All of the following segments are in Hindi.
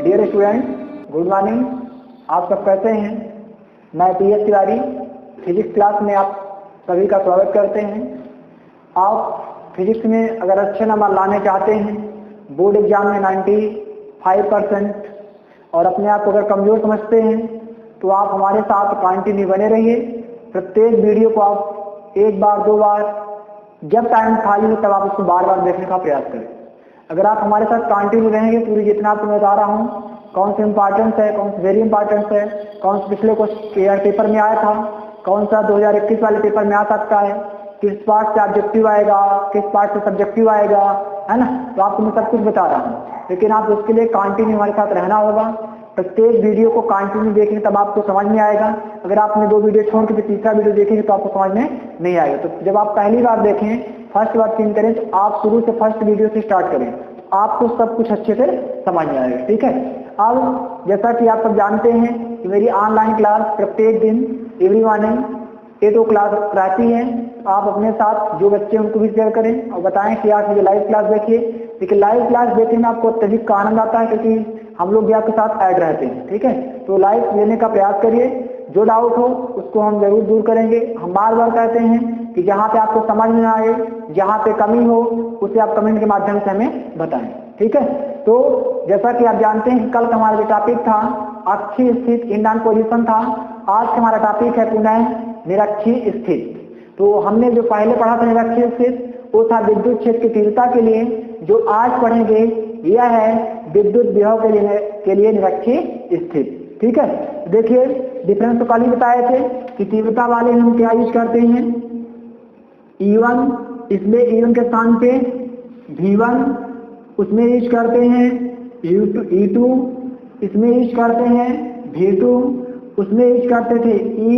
Dear student, good morning. आप सब कैसे हैं? मैं PS तिवारी फिजिक्स क्लास में आप सभी का स्वागत करते हैं। आप फिजिक्स में अगर अच्छे नंबर लाने चाहते हैं, बोर्ड एग्जाम में 95% और अपने आप को अगर कमज़ोर समझते हैं तो आप हमारे साथ कंटिन्यू बने रहिए। प्रत्येक वीडियो को आप एक बार दो बार जब टाइम खाली हो तब आप उसको बार बार देखने का प्रयास करें। अगर आप हमारे साथ कंटिन्यू रहेंगे, पूरी जितना आपको मैं बता रहा हूँ, कौन सा इंपॉर्टेंस है, कौन सा वेरी इंपॉर्टेंस है, कौन सा पिछले क्वेश्चन पेपर में आया था, कौन सा 2021 वाले पेपर में आ सकता है, किस पार्ट से ऑब्जेक्टिव आएगा, किस पार्ट से सब्जेक्टिव आएगा, है ना। तो आपको मैं सब कुछ बता रहा हूँ, लेकिन आप उसके लिए कंटिन्यू हमारे साथ रहना होगा। प्रत्येक वीडियो को कंटिन्यू देखेंगे तब आपको समझ में आएगा। अगर आपने 2 वीडियो छोड़ के तीसरा वीडियो देखेंगे तो आपको समझ में नहीं आएगा। तो जब आप पहली बार देखें, फर्स्ट बार सीन करें, तो आप शुरू से फर्स्ट वीडियो से स्टार्ट करें, आपको सब कुछ अच्छे से समझ में आएगा। ठीक है। अब जैसा कि आप सब जानते हैं कि मेरी ऑनलाइन क्लास प्रत्येक दिन एवरी मॉर्निंग 8 o'clock रहती है। तो आप अपने साथ जो बच्चे उनको भी शेयर करें और बताएं कि आप मुझे लाइव क्लास देखिए। देखिए, लाइव क्लास देखने में आपको अत्यधिक आनंद आता है क्योंकि हम लोग भी आपके साथ ऐड रहते हैं। ठीक है। तो लाइव लेने का प्रयास करिए। जो डाउट हो उसको हम जरूर दूर करेंगे। हम बार बार कहते हैं कि जहाँ पे आपको समझ में आए, जहाँ पे कमी हो, उसे आप कमेंट के माध्यम से हमें बताएं। ठीक है। तो जैसा कि आप जानते हैं, कल का हमारा जो टॉपिक था अक्षीय स्थित इंडियन पोजीशन था। आज का हमारा टॉपिक है पुनः निरक्षीय स्थित। तो हमने जो पहले पढ़ा था निरक्षीय स्थित, वो था विद्युत क्षेत्र की तीव्रता के लिए। जो आज पढ़ेंगे यह है विद्युत विभव के लिए निरक्षीय स्थित। ठीक है। देखिए, डिफरेंस तो कल ही बताए थे कि तीव्रता वाले हम क्या यूज करते हैं, E1, इसमें E1 के स्थान पे V1, उसमें यूज करते हैं E2, इसमें यूज करते हैं V2, उसमें यूज करते थे E,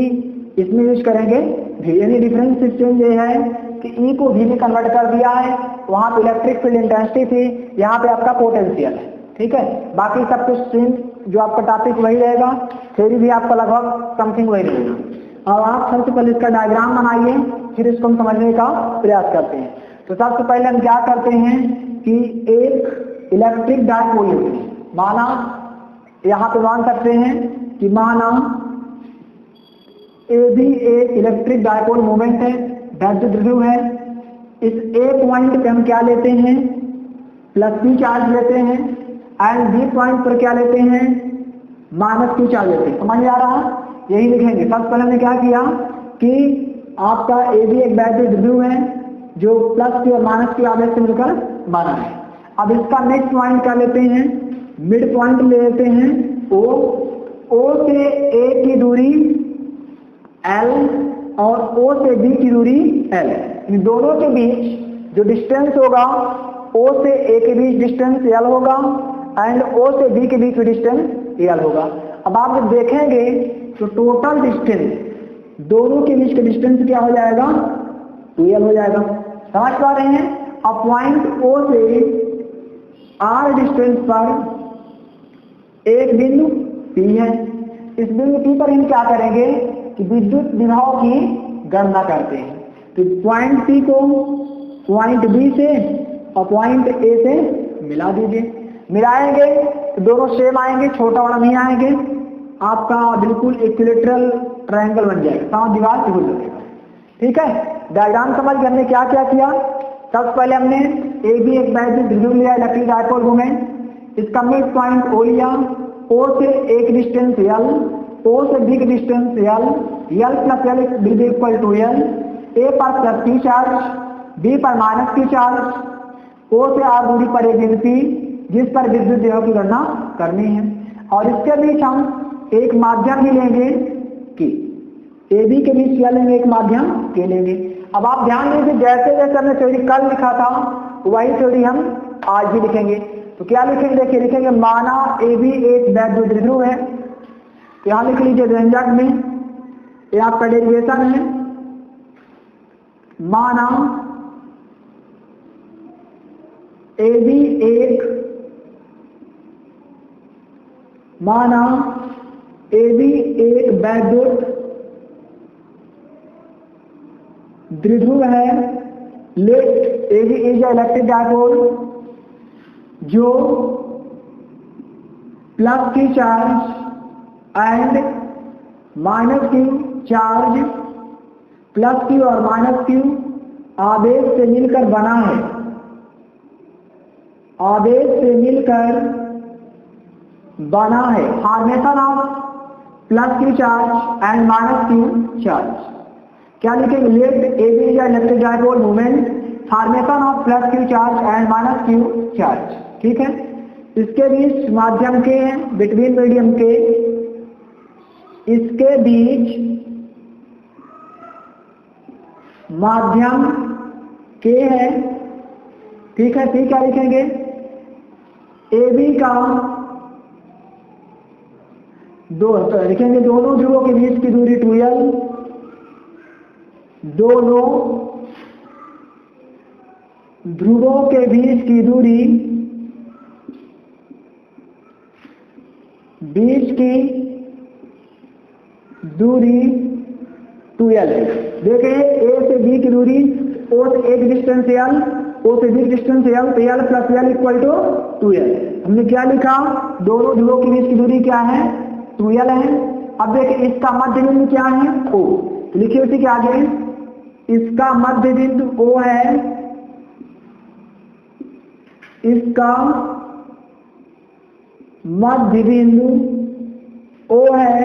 इसमें यूज करेंगे V। यानी डिफरेंस सिस्टम ये है कि E को V में कन्वर्ट कर दिया है। वहां पे इलेक्ट्रिक फील्ड इंटेंसिटी थी, यहाँ पे आपका पोटेंशियल है। ठीक है। बाकी सब कुछ सेम, जो आपका टॉपिक वही रहेगा, थ्योरी भी आपका लगभग समथिंग वही रहेगा। और आप सबसे पहले इसका डायग्राम बनाइए, फिर इसको हम समझने का प्रयास करते हैं। तो सबसे पहले हम क्या करते हैं कि एक इलेक्ट्रिक डायपोल लेते हैं। माना यहाँ पे मान सकते हैं कि माना ए भी एक इलेक्ट्रिक डायपोल मोमेंट है, वैद्युत ध्रुव है। इस ए पॉइंट पे हम क्या लेते हैं, +P चार्ज लेते हैं, एंड बी पॉइंट पर क्या लेते हैं, -Q चार्ज लेते हैं। समझ में आ रहा है? यही लिखेंगे। सबसे पहले हमने क्या किया कि आपका ए भी एक वैद्युत ध्रुव है जो +Q और -Q आवेश से मिलकर बना है। अब इसका नेक्स्ट पॉइंट क्या लेते हैं, मिड पॉइंट ले लेते हैं O से A की दूरी L और O से B की दूरी L। इन दोनों के बीच जो डिस्टेंस होगा, O से A के बीच डिस्टेंस L होगा एंड O से B के बीच डिस्टेंस L होगा। अब आप जब देखेंगे तो टोटल डिस्टेंस दोनों के बीच का डिस्टेंस क्या हो जाएगा, 2L हो जाएगा। समझ पा रहे हैं? अब पॉइंट O से R डिस्टेंस पर एक बिंदु P है। इस बिंदु P पर हम क्या करेंगे कि विद्युत विभव की गणना करते हैं। तो पॉइंट P को पॉइंट B से और पॉइंट A से मिला दीजिए। मिलाएंगे तो दोनों सेम आएंगे, छोटा बड़ा नहीं आएंगे। आपका बिल्कुल इक्विलेटरल ट्रायंगल बन जाएगा, साथ दीवार त्रिभुज लगेगा। ठीक है। डायग्राम समझ के हमने क्या क्या किया। सबसे पहले हमने ए भी एक वैद्युत ध्रुव लिया, इलेक्ट्रिक डायपोल मोमेंट। इसका मिड पॉइंट O लिया, O से एक डिस्टेंस L, O से B की distance L, L + L will be equal to L। A पर +P चार्ज, B पर -Q चार्ज, O से R दूरी पर एक बिंदु P जिस पर विद्युत विभव की गणना करनी है। और इसके बीच हम एक माध्यम भी लेंगे कि ए बी के बीच क्या लेंगे, एक माध्यम के लेंगे। अब आप ध्यान दीजिए, जैसे जैसे हमने थ्योरी कल लिखा था वही थ्योरी हम आज भी लिखेंगे। तो क्या लिखेंगे, देखिए लिखेंगे माना ए बी एक वैद्युत ध्रुव है। यहाँ लिख लीजिए व्यंजक में, ये आपका डेरिवेशन है। माना ए बी एक वैद्युत द्विध्रुव है। Let A B is electric dipole जो plus Q charge and minus Q charge, plus Q और माइनस Q आवेश से मिलकर बना है, आवेश से मिलकर बना है formation of plus Q charge and minus Q charge. क्या लिखेंगे? Let AB is electric dipole moment, formation of plus Q charge and minus Q charge. ठीक है, इसके बीच माध्यम के हैं, बिटवीन मीडियम के, इसके बीच माध्यम के है। ठीक है, ठीक, क्या लिखेंगे? AB का लिखेंगे दोनों ध्रुवों के बीच की दूरी 2L, दोनों ध्रुवों के बीच की दूरी, बीच की दूरी 2L है। देखिए A से B की दूरी, O से एक डिस्टेंस L, O से B डिस्टेंस L, तो L plus L equal to 2L। हमने क्या लिखा? दोनों ध्रुवों के बीच की दूरी क्या है? 2L है। अब देखिए इसका मध्य बिंदु क्या है? O। लिखिए उसी के आगे, इसका मध्य बिंदु O है, इसका मध्य बिंदु O है।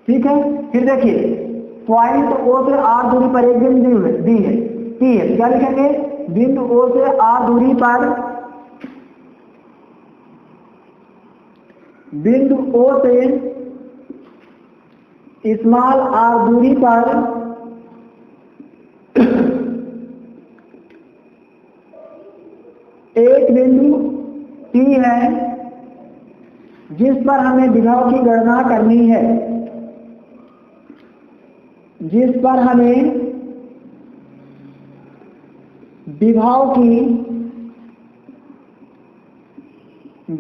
ठीक है, फिर देखिए पॉइंट O से R दूरी पर एक बिंदु दी है, P है। क्या लिखेंगे? बिंदु O से R दूरी पर, बिंदु O से स्मॉल r दूरी पर एक बिंदु P है, जिस पर हमें विभव की गणना करनी है, जिस पर हमें विभव की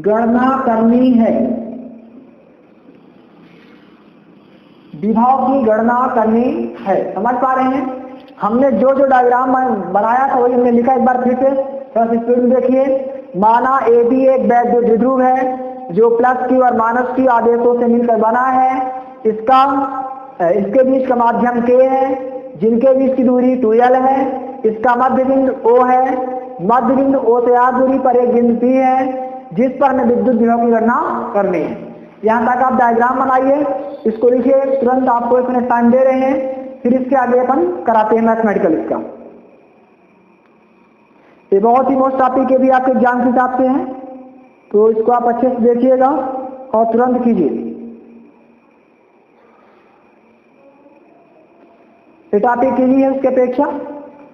गणना करनी है, विभव की गणना करनी है। समझ पा रहे हैं? हमने जो जो डायग्राम बनाया था वही हमने लिखा, एक बार फिर से थोड़ा स्पीड में देखिए। माना AB एक वैद्युत द्विध्रुव है जो प्लस Q और माइनस Q आवेशों से मिलकर बना है। इसके बीच का माध्यम K है, जिनके बीच की दूरी 2L है। इसका मध्य बिंदु O है, मध्य बिंदु O से R दूरी पर एक बिंदु P है, जिस पर हमें विद्युत विभव की गणना करनी है। यहाँ तक आप डायग्राम बनाइए, इसको लिखिए, तुरंत आपको इसमें टाइम दे रहे हैं, फिर इसके आगे अपन कराते हैं मैथमेटिकल। इसका ये बहुत ही मोस्ट टॉपिक है भी आपके एग्जाम के हिसाब से है, तो इसको आप अच्छे से देखिएगा और तुरंत कीजिए। ये टॉपिक इजी है, उसके अपेक्षा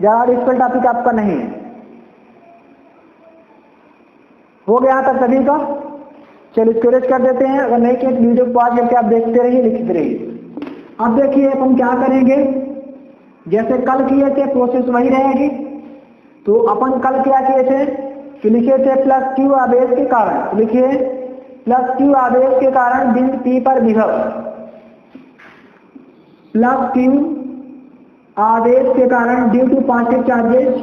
ज्यादा डिफिकल्ट टॉपिक आपका नहीं है। हो गया यहाँ तक सभी का? चलिए इसको रेस्ट कर देते हैं। अगर नहीं किए तो वीडियो को पॉज करके आप देखते रहिए, लिखते रहिए। अब देखिए अपन क्या करेंगे, जैसे कल किए थे प्रोसेस वही रहेगी। तो अपन कल क्या किए थे कि लिखे थे प्लस Q आवेश के कारण, लिखिए प्लस Q आवेश के कारण बिंदु P पर विभव, प्लस Q आवेश के कारण due to positive charges,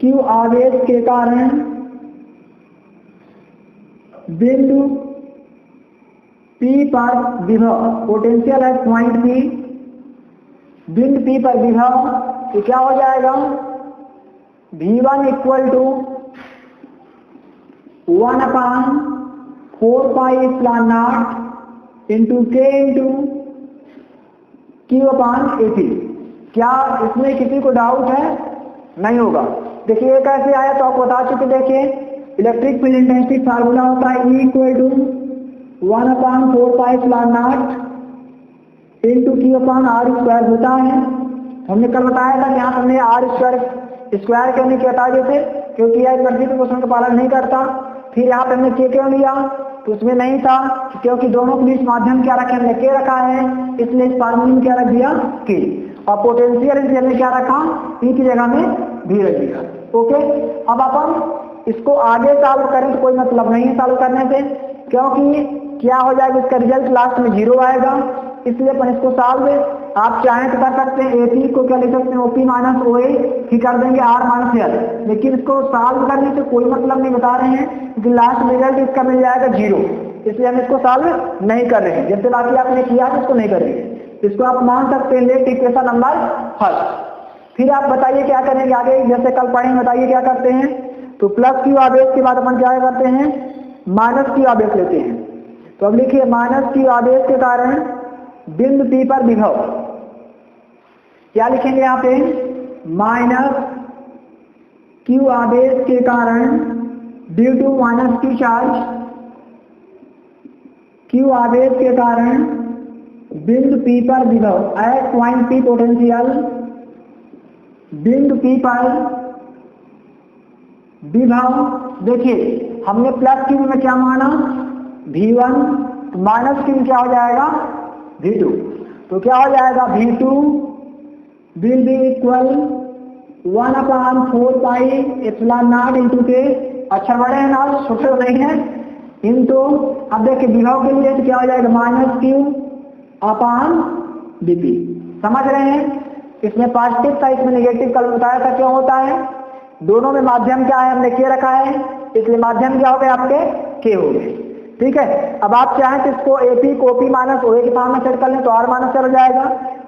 Q आवेश के कारण बिंदु P पर विभव, पोटेंशियल है पॉइंट P, बिंदु P पर विभव, तो क्या हो जाएगा? V1 equal to 1/4 pi epsilon naught into K into Q/AP। क्या इसमें किसी को डाउट है? नहीं होगा। देखिए कैसे आया तो आपको बता चुके। देखिए इलेक्ट्रिक फील्ड इंटेंसिटी फार्मूला होता है E equal to 1/4 pi epsilon naught into Q/R² होता है। हमने कल बताया था कि यहाँ हमने R² स्क्वायर करने के बता दिए थे, क्योंकि यह इनवर्सिटी क्वेश्चन का पालन नहीं करता। फिर यहाँ पे हमने K क्यों लिया? तो उसमें नहीं था, क्योंकि दोनों के बीच माध्यम क्या रखे? हमने K रखा है, इसलिए इस फार्मूले में क्या रख दिया? K। और पोटेंशियल हमने क्या रखा? P की जगह में V रख दिया। ओके, अब अपन इसको आगे सॉल्व करें तो कोई मतलब नहीं है सॉल्व करने से, क्योंकि क्या हो जाएगा? इसका रिजल्ट लास्ट में 0 आएगा। इसलिए अपन इसको सॉल्व आप चाहें तो कर सकते हैं। AP को क्या लिख सकते हैं, OP माइनस OA, फिर कर देंगे R माइनस L, लेकिन इसको सॉल्व करने से कोई मतलब नहीं बता रहे हैं क्योंकि लास्ट रिजल्ट इसका मिल जाएगा 0, इसलिए हम इसको सॉल्व नहीं कर रहे हैं। जैसे बाकी आपने किया है इसको नहीं करेंगे, इसको आप मान सकते हैं लेट इक्वेशन नंबर फर्स्ट। फिर आप बताइए क्या करेंगे आगे, जैसे कल पढ़ेंगे, बताइए क्या करते हैं। तो प्लस क्यू आवेश के बाद अपन क्या करते हैं, माइनस क्यू आवेश लेते हैं। तो अब लिखिए माइनस क्यू आवेश के कारण बिंदु P पर विभव, क्या लिखेंगे यहाँ पे, माइनस क्यू आवेश के कारण due to minus Q charge, Q आवेश के कारण बिंदु P पर विभव एट पॉइंट P पोटेंशियल, बिंदु P पर विभव। देखिए हमने प्लस क्यू में क्या माना V1, माइनस क्यू क्या हो जाएगा V2, तो क्या हो जाएगा V2 will be equal 1/4 pi epsilon naught into के, अच्छा बड़े हैं ना, छोटे नहीं है, इंटू, अब देखिए विभव के लिए तो क्या हो जाएगा माइनस क्यू अपॉन dp, समझ रहे हैं। इसमें पॉजिटिव था, इसमें नेगेटिव, कल बताया था क्यों होता है, दोनों में माध्यम क्या है, हमने के रखा है, इसलिए माध्यम क्या हो गए आपके के हो गए, ठीक है। अब आप चाहें तो इसको AP को OP माइनस OA के फॉर्म में सेट कर लें तो R माइनस हो जाएगा,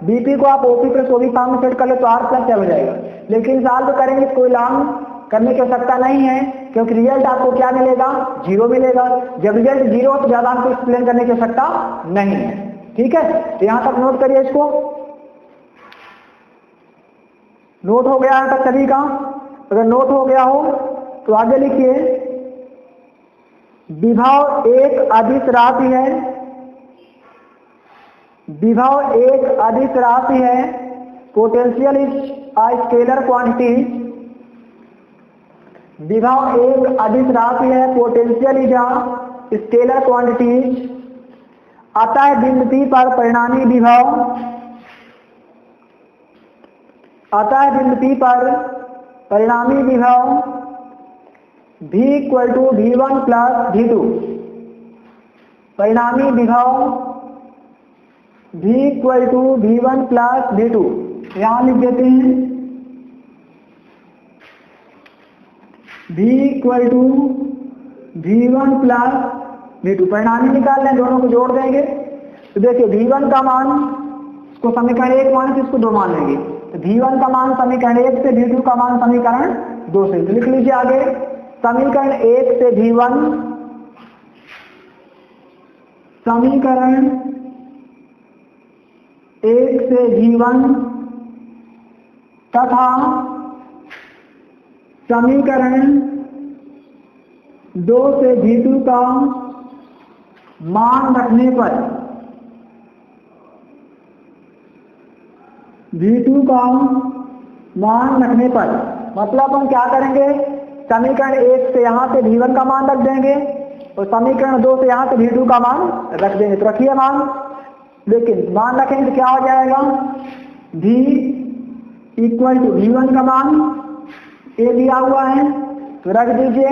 BP को आप OP प्लस OB फॉर्म में सेट कर ले तो R प्लस हो जाएगा, लेकिन सॉल्व करेंगे कोई लॉन्ग करने की आवश्यकता नहीं है क्योंकि रिजल्ट आपको क्या मिलेगा, 0 मिलेगा। जब रिजल्ट 0 हो तो ज्यादा आपको एक्सप्लेन करने की आवश्यकता नहीं है, ठीक है। तो यहाँ तक नोट करिए, इसको नोट हो गया यहाँ तक सभी का, अगर नोट हो गया हो तो आगे लिखिए, विभव एक अदिश राशि है, विभव एक अदिश राशि है, potential is a scalar quantity, विभव एक अदिश राशि है, potential is a scalar quantity, अतः बिंदु P पर परिणामी विभव, अतः बिंदु P पर परिणामी विभव V equal to V1 plus V2, परिणामी विभव V equal to V1 plus V2, यहां लिख देते हैं V equal to V1 plus V2, परिणामी निकाल लें, दोनों को जोड़ देंगे। तो देखिए V1 का मान, इसको समीकरण 1 मान से इसको 2 मान लेंगे, तो V1 का मान समीकरण 1 से, V2 का मान समीकरण 2 से, तो लिख लीजिए आगे समीकरण 1 से V1, समीकरण 1 से V1 तथा समीकरण 2 से V2 का मान रखने पर, V2 का मान रखने पर, मतलब हम क्या करेंगे, समीकरण 1 से यहाँ से V1 का मान रख देंगे और समीकरण 2 से यहाँ से V2 का मान रख देंगे, तो रखिए मान, लेकिन मान रखेंगे तो क्या हो जाएगा, V इक्वल टू V1 का मान A दिया हुआ है तो रख दीजिए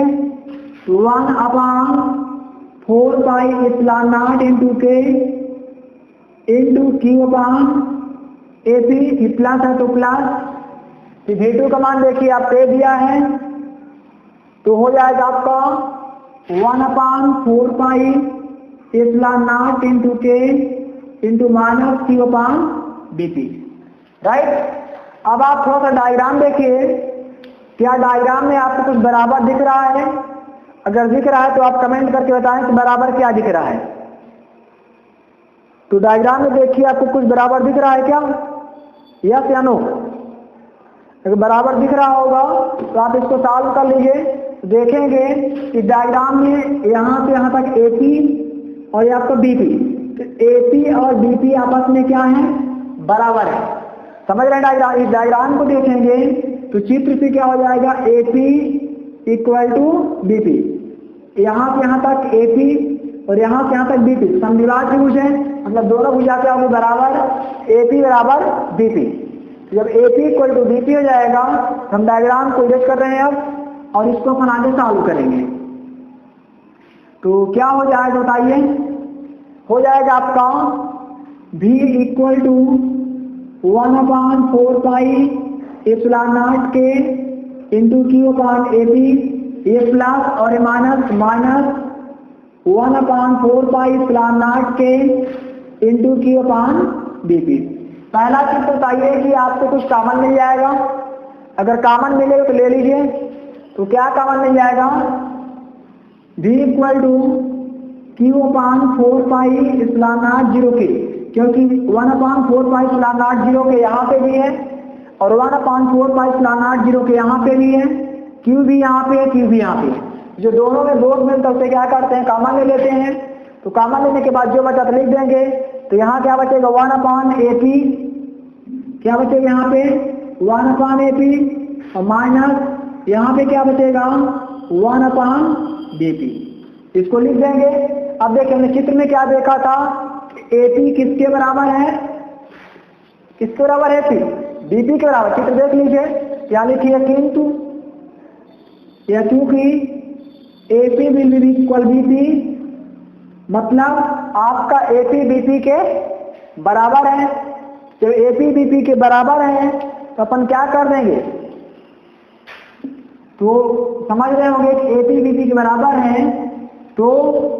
1/4 pi epsilon naught into K into Q upon AP, plus है तो प्लस, V2 का मान देखिए आप A दिया है तो हो जाएगा आपका 1/4 pi epsilon naught into K into minus Q upon BP, right. अब आप थोड़ा सा डायग्राम देखिए, क्या डायग्राम में आपको कुछ बराबर दिख रहा है, अगर दिख रहा है तो आप कमेंट करके बताएं कि बराबर क्या दिख रहा है। तो डायग्राम में देखिए आपको कुछ बराबर दिख रहा है क्या, यस या नो, अगर बराबर दिख रहा होगा तो आप इसको सॉल्व कर लीजिए, देखेंगे कि डायग्राम में यहाँ से यहाँ तक AP और ये आपका BP, तो AP और BP आपस में क्या है, बराबर है, समझ रहे हैं डायग्राम। इस डायग्राम को देखेंगे तो चित्र से क्या हो जाएगा, AP इक्वल टू BP, यहाँ से यहाँ तक AP और यहाँ से यहाँ तक BP, समद्विभाजक त्रिभुज है, मतलब दोनों भुजा क्या होगी, बराबर, AP बराबर BP। जब AP इक्वल टू BP हो जाएगा तो हम डायग्राम को इरेज कर रहे हैं अब, और इसको अपन आगे सॉल्व करेंगे। तो क्या हो जाएगा बताइए, हो जाएगा आपका V इक्वल टू 1/4πε0 के इंटू Q/AP, ये प्लस और ये माइनस 1/4πε0 के इंटू Q/BP। पहला चीज तो बताइए कि आपको कुछ कॉमन मिल जाएगा, अगर कॉमन मिलेगा तो ले लीजिए। तो क्या कॉमन मिल जाएगा? V इक्वल टू Q/4πε0 के, क्योंकि 1/4πε0 के यहाँ पे भी है और 1/4πε0 के यहाँ पे भी है, Q भी यहाँ पे है, Q भी यहाँ पे है। जो दोनों में बोध मिलता है उसे क्या करते हैं? कॉमन ले लेते हैं। तो कॉमन लेने के बाद जो बचा तो लिख देंगे। तो यहाँ क्या बचेगा? 1/AP, क्या बचेगा यहाँ पे? 1/AP और माइनस यहाँ पे क्या बचेगा? 1/BP। इसको लिख देंगे। अब देखिए हमने चित्र में क्या देखा था? AP किसके बराबर है? किसके बराबर है? AP BP के बराबर। चित्र देख लीजिए, क्या लिखिए? किंतु या क्योंकि AP will be equal BP, मतलब आपका AP BP के बराबर है। जब AP BP के बराबर है तो अपन क्या कर देंगे? तो समझ रहे होंगे कि AP BP के बराबर है तो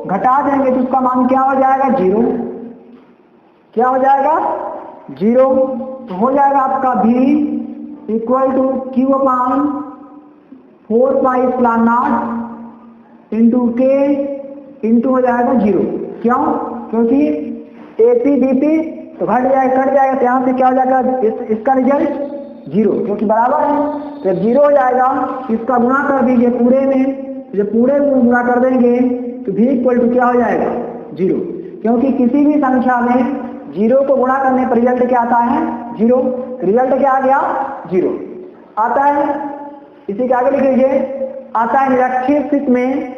घटा देंगे तो उसका मान क्या हो जाएगा? 0। क्या हो जाएगा? 0। तो हो जाएगा आपका V equal to Q/4πε0 into K into हो जाएगा 0। क्यों? क्योंकि AP BP तो घट जाएगा, कट जाएगा, तो यहाँ से क्या हो जाएगा? इसका रिजल्ट 0, क्योंकि बराबर है। तो 0 हो जाएगा, इसका गुणा कर दीजिए पूरे में। जब पूरे में गुणा कर देंगे तो V इक्वल टू क्या हो जाएगा? 0, क्योंकि किसी भी संख्या में 0 को गुणा करने पर रिजल्ट क्या आता है? 0। रिजल्ट क्या आ गया? 0 आता है। इसी के आगे लिख लीजिए, आता है निरक्षीय स्थिति में,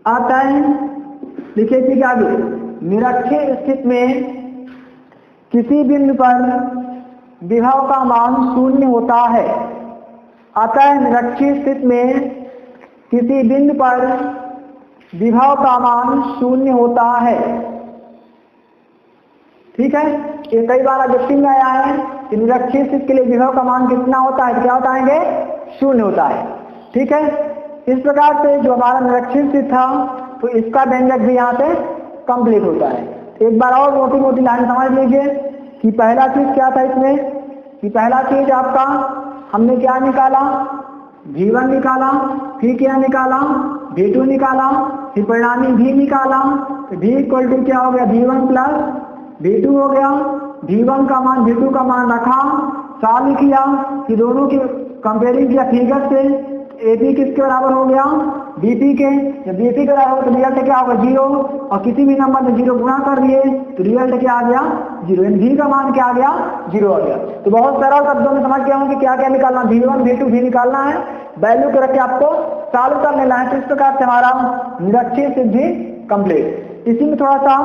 आता है, लिखिए इसी के आगे, निरक्षीय स्थिति में किसी बिंदु पर विभव का मान 0 होता है। आता है निरक्षीय स्थिति में किसी बिंदु पर विभव का मान 0 होता है। ठीक है, ये कई बार अभिव्यक्ति में आया है कि निरक्षीय स्थिति के लिए विभव का मान कितना होता है? क्या बताएंगे? 0 होता है। ठीक है, इस प्रकार से जो हमारा निरक्षीय स्थिति था तो इसका व्यंजक भी यहाँ पे कंप्लीट होता है। एक बार और मोटी मोटी लाइन समझ लीजिए कि पहला चीज क्या था इसमें, कि पहला चीज आपका हमने क्या निकाला? V1 निकाला, फिर क्या निकाला? V2 निकाला, फिर परिणामी V निकाला। तो V इक्वल टू क्या हो गया? V1 प्लस V2 हो गया। V1 का मान V2 का मान रखा, सॉल्व किया कि दोनों की कंपेयरिंग किया फिगर से। AP किसके बराबर हो गया? BP के। जब BP के बराबर हो तो रिजल्ट क्या होगा? 0। और किसी भी नंबर में 0 गुणा कर दिए तो रिजल्ट क्या आ गया? 0। V का मान क्या आ गया? 0 आ गया। तो बहुत सरल शब्दों में समझ गया हूं कि क्या क्या निकालना, V1 V2 V निकालना है, वैल्यू के रख के आपको सॉल्व कर लेना है। तो इस प्रकार से हमारा निरक्षीय सिद्धि कंप्लीट। इसी में थोड़ा सा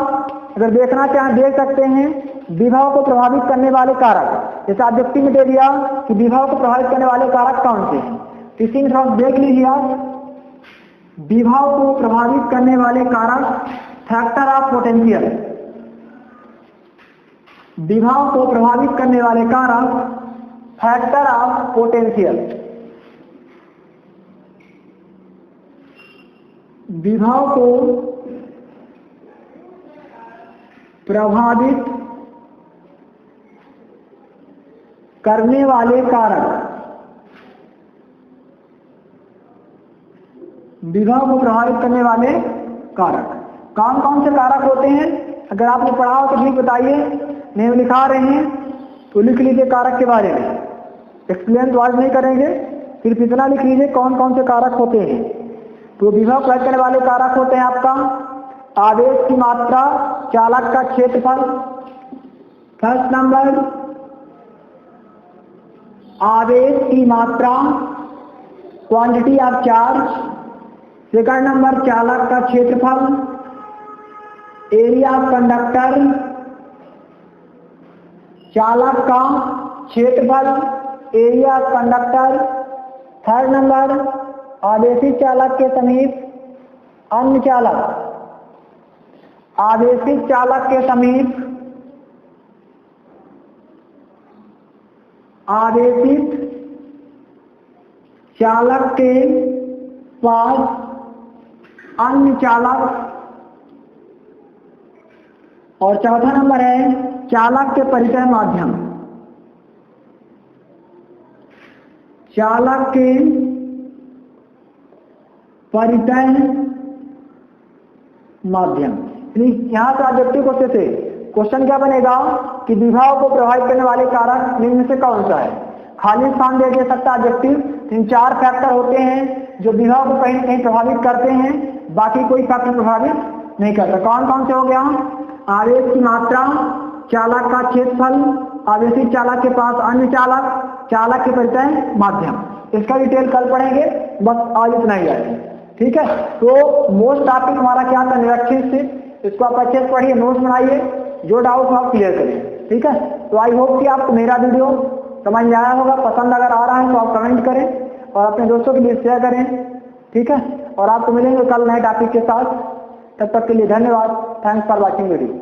अगर देखना चाहें देख सकते हैं, विभव को प्रभावित करने वाले कारक। जैसे अभिव्यक्ति में दे दिया कि विभव को प्रभावित करने वाले कारक कौन से हैं, इसी में थोड़ा देख लीजिए आप। विभव को प्रभावित करने वाले कारक, फैक्टर ऑफ पोटेंशियल। विभव को प्रभावित करने वाले कारक, फैक्टर ऑफ पोटेंशियल। विभव को प्रभावित करने वाले कारक, विभव को प्रभावित करने वाले कारक कौन कौन से कारक होते हैं? अगर आपने पढ़ा हो तो ठीक बताइए, नहीं लिखा रहे हैं तो लिख लीजिए कारक के बारे में। एक्सप्लेन तो आज नहीं करेंगे, सिर्फ इतना लिख लीजिए कौन कौन से कारक होते हैं। तो विभव प्रभावित करने वाले कारक होते हैं आपका आवेश की मात्रा, चालक का क्षेत्रफल, फर्स्ट नंबर आवेश की मात्रा, quantity of charge. Second number चालक का क्षेत्रफल, एरिया ऑफ कंडक्टर, चालक का क्षेत्रफल, area of conductor. Third number आवेशित चालक के समीप अन्य चालक, आवेशित चालक के समीप आवेशित चालक के पास अन्य चालक, और चौथा नंबर है चालक के परिचय माध्यम। चालक के परिचय माध्यम। यहां से ऑब्जेक्टिव क्वेश्चन से क्वेश्चन क्या बनेगा कि विभव को प्रभावित करने वाले कारक निम्न में से कौन सा है। खाली स्थान दे सकता है ऑब्जेक्टिव। इन 4 फैक्टर होते हैं जो विभव को कहीं कहीं प्रभावित करते हैं, बाकी कोई फैक्टर प्रभावित नहीं करता। कौन कौन से हो गया? आवेश की मात्रा, चालक का क्षेत्रफल, आवेशित चालक के पास अन्य चालक, चालक के परिचय माध्यम। इसका डिटेल कल पढ़ेंगे, बस आज इतना ही है। ठीक है, तो मोस्ट टॉपिक हमारा क्या था? निरक्षित से। इसको आप अच्छे से पढ़िए, नोट्स बनाइए, जो डाउट हो आप क्लियर करें। ठीक है, तो आई होप कि आपको मेरा वीडियो समझ में आया होगा। पसंद अगर आ रहा है तो आप कमेंट करें और अपने दोस्तों के लिए शेयर करें। ठीक है, और आपको मिलेंगे कल नए टॉपिक के साथ। तब तक के लिए धन्यवाद। Thanks for watching video.